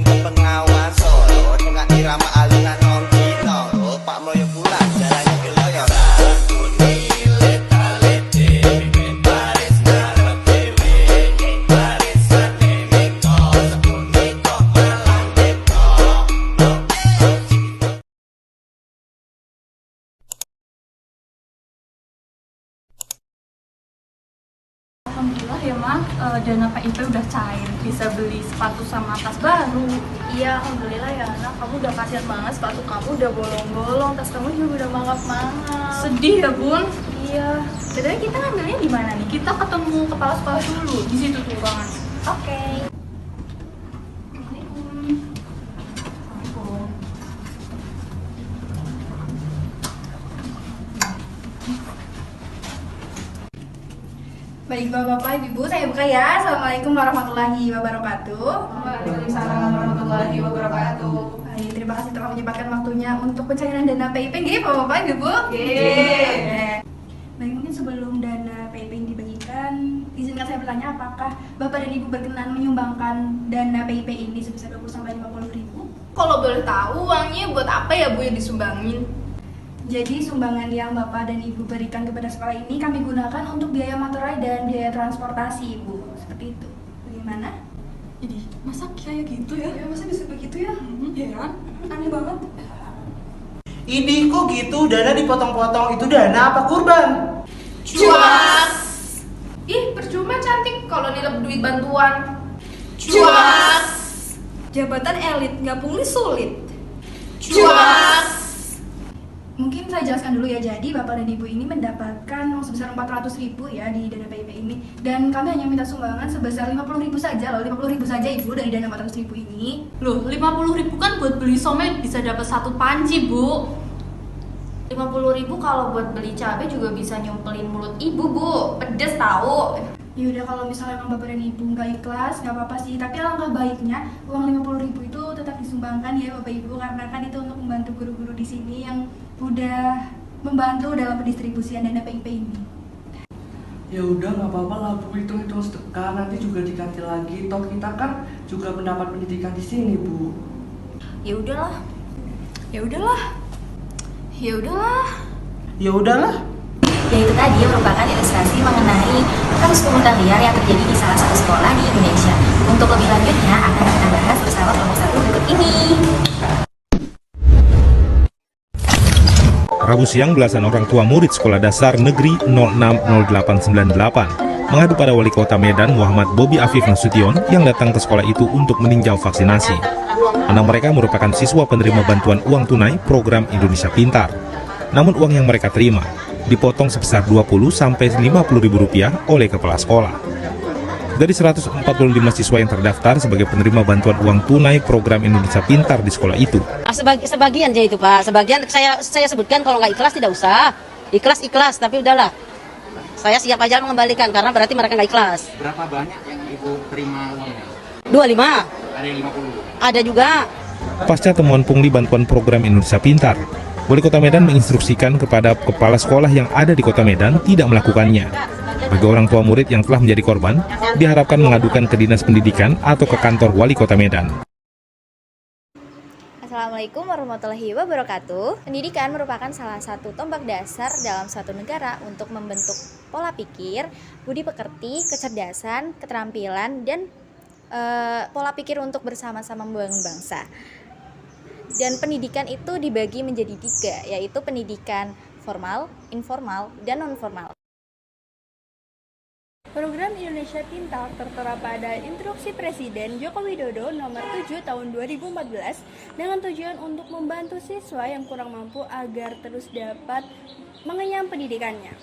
Pengawas Solo dengan irama alunan Om Kino, Pak Moyo pulang jalannya ke Loyora. Alhamdulillah ya Ma, dana PIP udah cair, bisa beli sepatu sama tas baru. Iya, alhamdulillah ya anak. Kamu udah kasihan banget, sepatu kamu udah bolong-bolong, tas kamu juga udah mangap-mangap. Sedih ya Bun. Iya. Sebenarnya kita ngambilnya di mana nih? Kita ketemu kepala sekolah dulu, di situ tuh ruangan. Oke. Baik Bapak-Bapak, Ibu-Ibu, saya buka ya. Assalamualaikum warahmatullahi wabarakatuh. Waalaikumsalam warahmatullahi wabarakatuh. Baik, terima kasih telah menyempatkan waktunya untuk pencairan dana PIP, nggih, Bapak-Bapak, Ibu-Ibu. Nggih. Baik, mungkin sebelum dana PIP yang dibagikan, izinkan saya bertanya apakah Bapak dan Ibu berkenan menyumbangkan dana PIP ini sebesar 20-50 ribu? Kalau boleh tahu uangnya buat apa ya Bu yang disumbangin? Jadi sumbangan yang Bapak dan Ibu berikan kepada sekolah ini kami gunakan untuk biaya materai dan biaya transportasi, Ibu. Seperti itu. Bagaimana? Jadi, masa kayak gitu ya? Masa bisa begitu ya? Heran, aneh banget. Idih kok gitu, dana dipotong-potong, itu dana apa kurban? Cuas. Ih, percuma cantik kalau nilai duit bantuan. Cuas. Jabatan elit nggak pungli sulit. Cuas. Mungkin saya jelaskan dulu ya. Jadi Bapak dan Ibu ini mendapatkan uang sebesar 400 ribu ya di dana PIP ini. Dan kami hanya minta sumbangan sebesar 50 ribu saja loh. 50 ribu saja Ibu dari dana 400 ribu ini. Loh, 50 ribu kan buat beli somai bisa dapat satu panci, Bu. 50.000 kalau buat beli cabai juga bisa nyumpelin mulut ibu Bu. Pedes tahu. Yaudah, kalau misalnya emang Bapak dan Ibu nggak ikhlas, nggak apa-apa sih. Tapi alangkah baiknya uang 50 ribu itu tetap disumbangkan ya Bapak Ibu. Karena kan itu untuk membantu guru-guru di sini yang udah membantu dalam pendistribusian dana PIP ini. Ya udah nggak apa-apa lah Bu, hitung-hitung sedekah nanti juga diganti lagi. Toh kita kan juga mendapat pendidikan di sini Bu. Ya udahlah. Ya udahlah. Ya udahlah. Ya udahlah. Yaitu tadi merupakan ilustrasi mengenai kasus pungutan liar yang terjadi di salah satu sekolah di Indonesia. Untuk lebih lanjutnya akan kita bahas bersama kelompok satu berikut ini. Rabu siang, belasan orang tua murid Sekolah Dasar Negeri 060898 mengadu pada Wali Kota Medan Muhammad Bobi Afif Nasution yang datang ke sekolah itu untuk meninjau vaksinasi. Anak mereka merupakan siswa penerima bantuan uang tunai program Indonesia Pintar. Namun uang yang mereka terima dipotong sebesar 20-50 ribu rupiah oleh kepala sekolah. Dari 145 siswa yang terdaftar sebagai penerima bantuan uang tunai program Indonesia Pintar di sekolah itu, Sebagian aja itu Pak, sebagian saya sebutkan kalau nggak ikhlas tidak usah. Ikhlas, tapi udahlah. Saya siap aja mengembalikan karena berarti mereka nggak ikhlas. Berapa banyak yang Ibu terima uangnya? 25, Ada yang 50? ada juga. pasca temuan pungli bantuan program Indonesia Pintar, Wali Kota Medan menginstruksikan kepada kepala sekolah yang ada di Kota Medan tidak melakukannya. Bagi orang tua murid yang telah menjadi korban, diharapkan mengadukan ke Dinas Pendidikan atau ke kantor Wali Kota Medan. Assalamualaikum warahmatullahi wabarakatuh. Pendidikan merupakan salah satu tombak dasar dalam suatu negara untuk membentuk pola pikir, budi pekerti, kecerdasan, keterampilan, dan pola pikir untuk bersama-sama membangun bangsa. Dan pendidikan itu dibagi menjadi 3, yaitu pendidikan formal, informal, dan non-formal. Program Indonesia Pintar tertera pada Instruksi Presiden Joko Widodo nomor 7 tahun 2014 dengan tujuan untuk membantu siswa yang kurang mampu agar terus dapat mengenyam pendidikannya.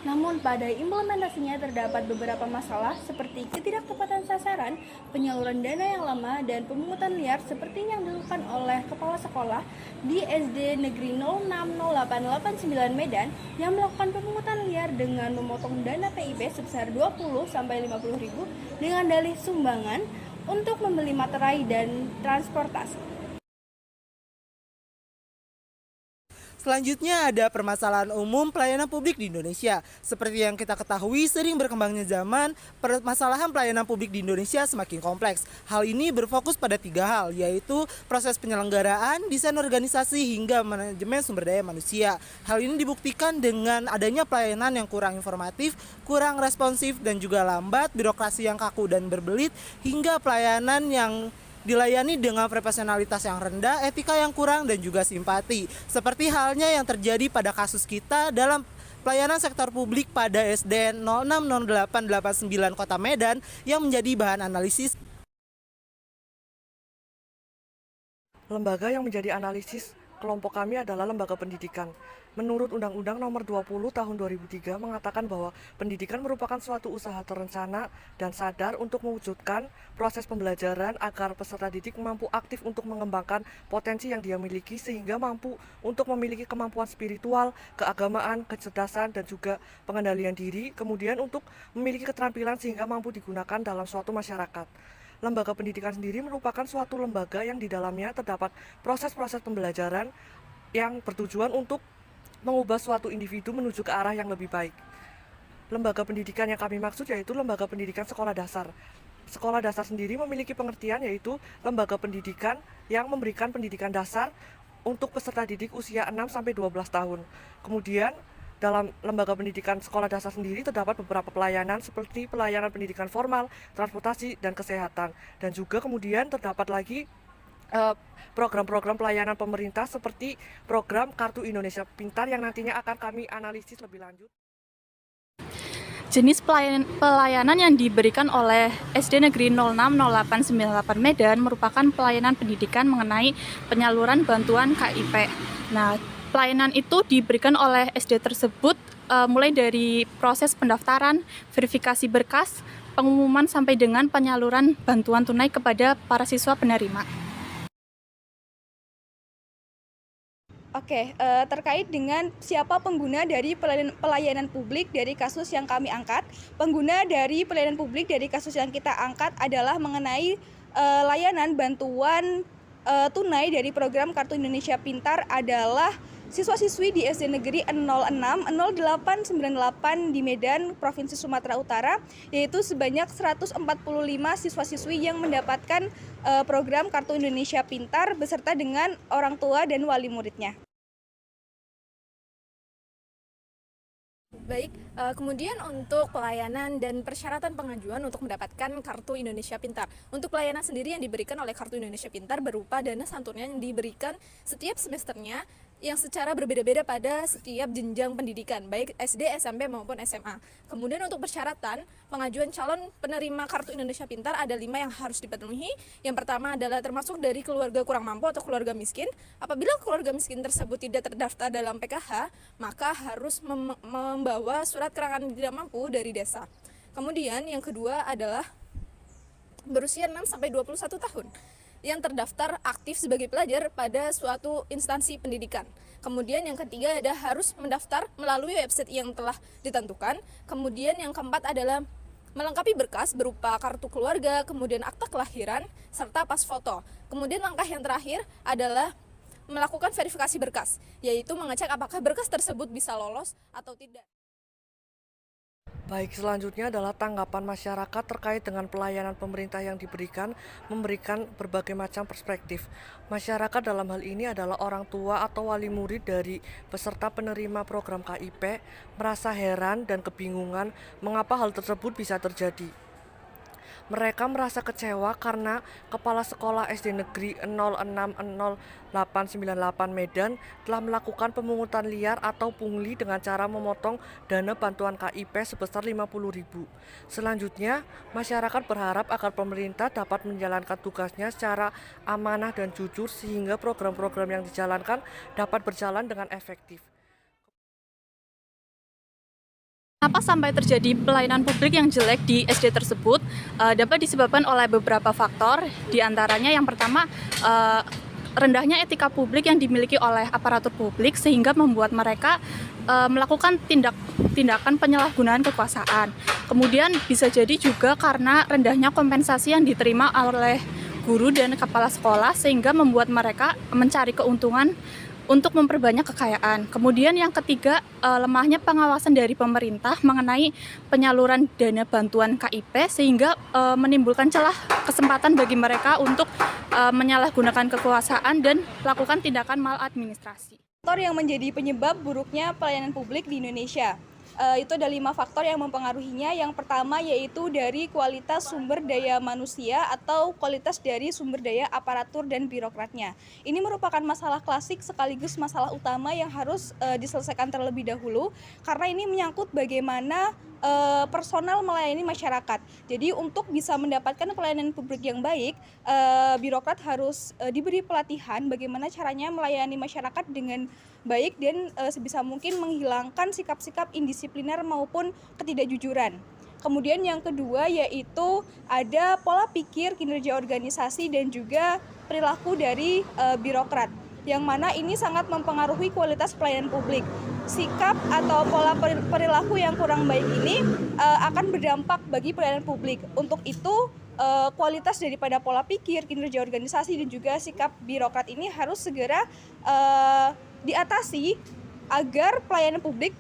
Namun pada implementasinya terdapat beberapa masalah seperti ketidaktepatan sasaran, penyaluran dana yang lama, dan pemungutan liar seperti yang dilakukan oleh kepala sekolah di SD Negeri 060889 Medan yang melakukan pemungutan liar dengan memotong dana PIP sebesar 20-50 ribu dengan dalih sumbangan untuk membeli materai dan transportasi. Selanjutnya ada permasalahan umum pelayanan publik di Indonesia. Seperti yang kita ketahui, sering berkembangnya zaman, permasalahan pelayanan publik di Indonesia semakin kompleks. Hal ini berfokus pada 3 hal, yaitu proses penyelenggaraan, desain organisasi, hingga manajemen sumber daya manusia. Hal ini dibuktikan dengan adanya pelayanan yang kurang informatif, kurang responsif, dan juga lambat, birokrasi yang kaku dan berbelit, hingga pelayanan yang dilayani dengan profesionalitas yang rendah, etika yang kurang, dan juga simpati. Seperti halnya yang terjadi pada kasus kita dalam pelayanan sektor publik pada SDN 060889 Kota Medan yang menjadi bahan analisis. Lembaga yang menjadi analisis kelompok kami adalah lembaga pendidikan. Menurut Undang-Undang Nomor 20 Tahun 2003 mengatakan bahwa pendidikan merupakan suatu usaha terencana dan sadar untuk mewujudkan proses pembelajaran agar peserta didik mampu aktif untuk mengembangkan potensi yang dia miliki sehingga mampu untuk memiliki kemampuan spiritual, keagamaan, kecerdasan, dan juga pengendalian diri, kemudian untuk memiliki keterampilan sehingga mampu digunakan dalam suatu masyarakat. Lembaga pendidikan sendiri merupakan suatu lembaga yang di dalamnya terdapat proses-proses pembelajaran yang bertujuan untuk mengubah suatu individu menuju ke arah yang lebih baik. Lembaga pendidikan yang kami maksud yaitu lembaga pendidikan sekolah dasar. Sekolah dasar sendiri memiliki pengertian yaitu lembaga pendidikan yang memberikan pendidikan dasar untuk peserta didik usia 6-12 tahun. Kemudian dalam lembaga pendidikan sekolah dasar sendiri terdapat beberapa pelayanan seperti pelayanan pendidikan formal, transportasi, dan kesehatan. Dan juga kemudian terdapat lagi program-program pelayanan pemerintah seperti program Kartu Indonesia Pintar yang nantinya akan kami analisis lebih lanjut. Jenis pelayanan yang diberikan oleh SD Negeri 060898 Medan merupakan pelayanan pendidikan mengenai penyaluran bantuan KIP. Nah, pelayanan itu diberikan oleh SD tersebut mulai dari proses pendaftaran, verifikasi berkas, pengumuman sampai dengan penyaluran bantuan tunai kepada para siswa penerima. Oke, terkait dengan siapa pengguna dari pelayanan publik dari kasus yang kami angkat. Pengguna dari pelayanan publik dari kasus yang kita angkat adalah mengenai layanan bantuan tunai dari program Kartu Indonesia Pintar adalah siswa-siswi di SD Negeri 060898 di Medan, Provinsi Sumatera Utara, yaitu sebanyak 145 siswa-siswi yang mendapatkan program Kartu Indonesia Pintar beserta dengan orang tua dan wali muridnya. Baik, kemudian untuk pelayanan dan persyaratan pengajuan untuk mendapatkan Kartu Indonesia Pintar. Untuk pelayanan sendiri yang diberikan oleh Kartu Indonesia Pintar berupa dana santunan yang diberikan setiap semesternya yang secara berbeda-beda pada setiap jenjang pendidikan, baik SD, SMP maupun SMA. Kemudian untuk persyaratan pengajuan calon penerima Kartu Indonesia Pintar ada 5 yang harus dipenuhi. Yang pertama adalah termasuk dari keluarga kurang mampu atau keluarga miskin. Apabila keluarga miskin tersebut tidak terdaftar dalam PKH, maka harus membawa surat keterangan tidak mampu dari desa. Kemudian yang kedua adalah berusia 6-21 tahun yang terdaftar aktif sebagai pelajar pada suatu instansi pendidikan. Kemudian yang ketiga ada harus mendaftar melalui website yang telah ditentukan. Kemudian yang keempat adalah melengkapi berkas berupa kartu keluarga, kemudian akta kelahiran, serta pas foto. Kemudian langkah yang terakhir adalah melakukan verifikasi berkas, yaitu mengecek apakah berkas tersebut bisa lolos atau tidak. Baik, selanjutnya adalah tanggapan masyarakat terkait dengan pelayanan pemerintah yang memberikan berbagai macam perspektif. Masyarakat dalam hal ini adalah orang tua atau wali murid dari peserta penerima program KIP merasa heran dan kebingungan mengapa hal tersebut bisa terjadi. Mereka merasa kecewa karena Kepala Sekolah SD Negeri 060898 Medan telah melakukan pemungutan liar atau pungli dengan cara memotong dana bantuan KIP sebesar 50.000. Selanjutnya, masyarakat berharap agar pemerintah dapat menjalankan tugasnya secara amanah dan jujur sehingga program-program yang dijalankan dapat berjalan dengan efektif. Kenapa sampai terjadi pelayanan publik yang jelek di SD tersebut dapat disebabkan oleh beberapa faktor, diantaranya yang pertama rendahnya etika publik yang dimiliki oleh aparatur publik sehingga membuat mereka melakukan tindakan penyalahgunaan kekuasaan. Kemudian bisa jadi juga karena rendahnya kompensasi yang diterima oleh guru dan kepala sekolah sehingga membuat mereka mencari keuntungan untuk memperbanyak kekayaan. Kemudian yang ketiga, lemahnya pengawasan dari pemerintah mengenai penyaluran dana bantuan KIP sehingga menimbulkan celah kesempatan bagi mereka untuk menyalahgunakan kekuasaan dan melakukan tindakan maladministrasi. Faktor yang menjadi penyebab buruknya pelayanan publik di Indonesia. Itu ada 5 faktor yang mempengaruhinya. Yang pertama yaitu dari kualitas sumber daya manusia atau kualitas dari sumber daya aparatur dan birokratnya. Ini merupakan masalah klasik sekaligus masalah utama yang harus diselesaikan terlebih dahulu karena ini menyangkut bagaimana personal melayani masyarakat. Jadi untuk bisa mendapatkan pelayanan publik yang baik, birokrat harus diberi pelatihan bagaimana caranya melayani masyarakat dengan baik dan sebisa mungkin menghilangkan sikap-sikap indisipliner maupun ketidakjujuran. Kemudian yang kedua yaitu ada pola pikir, kinerja organisasi dan juga perilaku dari birokrat, yang mana ini sangat mempengaruhi kualitas pelayanan publik. Sikap atau pola perilaku yang kurang baik ini akan berdampak bagi pelayanan publik. Untuk itu kualitas daripada pola pikir, kinerja organisasi dan juga sikap birokrat ini harus segera diatasi agar pelayanan publik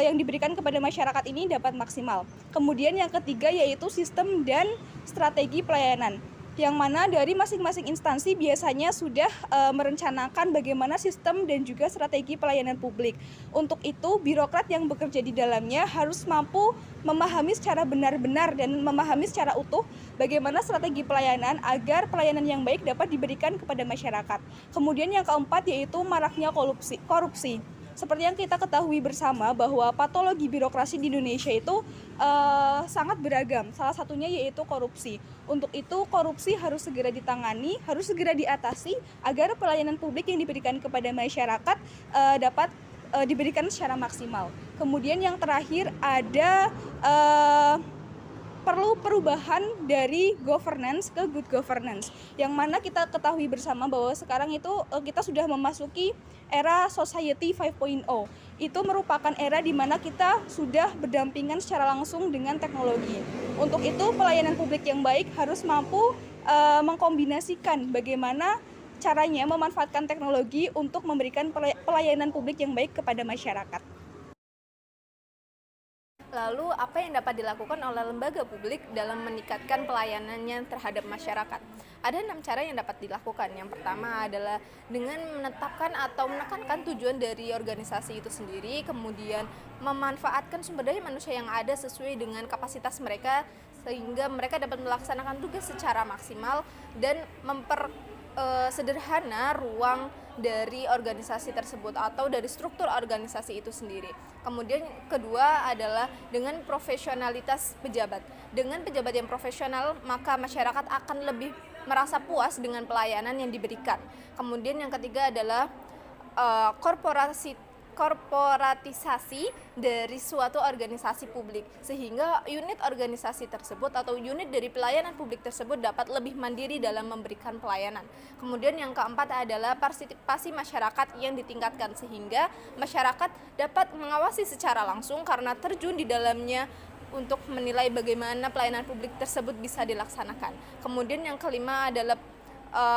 yang diberikan kepada masyarakat ini dapat maksimal. Kemudian yang ketiga yaitu sistem dan strategi pelayanan, yang mana dari masing-masing instansi biasanya sudah merencanakan bagaimana sistem dan juga strategi pelayanan publik. Untuk itu, birokrat yang bekerja di dalamnya harus mampu memahami secara benar-benar dan memahami secara utuh bagaimana strategi pelayanan agar pelayanan yang baik dapat diberikan kepada masyarakat. Kemudian yang keempat yaitu maraknya korupsi. Seperti yang kita ketahui bersama bahwa patologi birokrasi di Indonesia itu sangat beragam. Salah satunya yaitu korupsi. Untuk itu korupsi harus segera ditangani, harus segera diatasi agar pelayanan publik yang diberikan kepada masyarakat dapat diberikan secara maksimal. Kemudian yang terakhir ada perlu perubahan dari governance ke good governance, yang mana kita ketahui bersama bahwa sekarang itu kita sudah memasuki era society 5.0. Itu merupakan era di mana kita sudah berdampingan secara langsung dengan teknologi. Untuk itu pelayanan publik yang baik harus mampu mengkombinasikan bagaimana caranya memanfaatkan teknologi untuk memberikan pelayanan publik yang baik kepada masyarakat. Lalu apa yang dapat dilakukan oleh lembaga publik dalam meningkatkan pelayanannya terhadap masyarakat? Ada 6 cara yang dapat dilakukan. Yang pertama adalah dengan menetapkan atau menekankan tujuan dari organisasi itu sendiri, kemudian memanfaatkan sumber daya manusia yang ada sesuai dengan kapasitas mereka sehingga mereka dapat melaksanakan tugas secara maksimal dan sederhana ruang dari organisasi tersebut atau dari struktur organisasi itu sendiri. Kemudian kedua adalah dengan profesionalitas pejabat. Dengan pejabat yang profesional, maka masyarakat akan lebih merasa puas dengan pelayanan yang diberikan. Kemudian yang ketiga adalah korporatisasi dari suatu organisasi publik, sehingga unit organisasi tersebut atau unit dari pelayanan publik tersebut dapat lebih mandiri dalam memberikan pelayanan. Kemudian yang keempat adalah partisipasi masyarakat yang ditingkatkan, sehingga masyarakat dapat mengawasi secara langsung karena terjun di dalamnya untuk menilai bagaimana pelayanan publik tersebut bisa dilaksanakan. Kemudian yang kelima adalah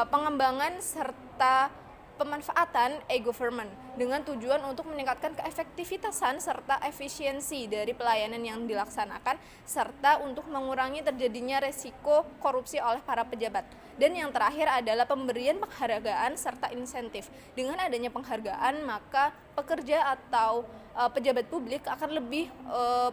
pengembangan serta pemanfaatan e-government dengan tujuan untuk meningkatkan keefektivitasan serta efisiensi dari pelayanan yang dilaksanakan serta untuk mengurangi terjadinya resiko korupsi oleh para pejabat. Dan yang terakhir adalah pemberian penghargaan serta insentif. Dengan adanya penghargaan, maka pekerja atau pejabat publik akan lebih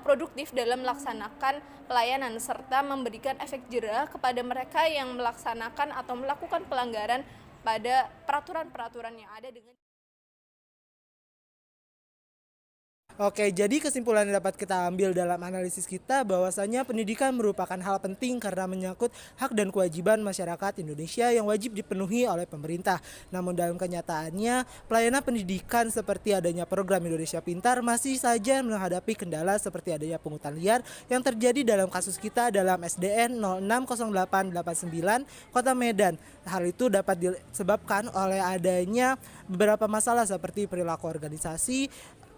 produktif dalam melaksanakan pelayanan serta memberikan efek jera kepada mereka yang melaksanakan atau melakukan pelanggaran pada peraturan-peraturan yang ada dengan. Oke, jadi kesimpulan yang dapat kita ambil dalam analisis kita bahwasanya pendidikan merupakan hal penting karena menyangkut hak dan kewajiban masyarakat Indonesia yang wajib dipenuhi oleh pemerintah. Namun dalam kenyataannya, pelayanan pendidikan seperti adanya program Indonesia Pintar masih saja menghadapi kendala seperti adanya pungutan liar yang terjadi dalam kasus kita dalam SDN 060889 Kota Medan. Hal itu dapat disebabkan oleh adanya beberapa masalah seperti perilaku organisasi,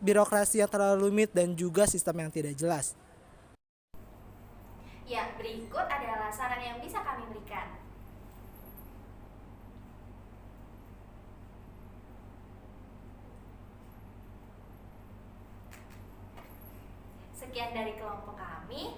birokrasi yang terlalu rumit dan juga sistem yang tidak jelas. Ya, berikut adalah saran yang bisa kami berikan. Sekian dari kelompok kami.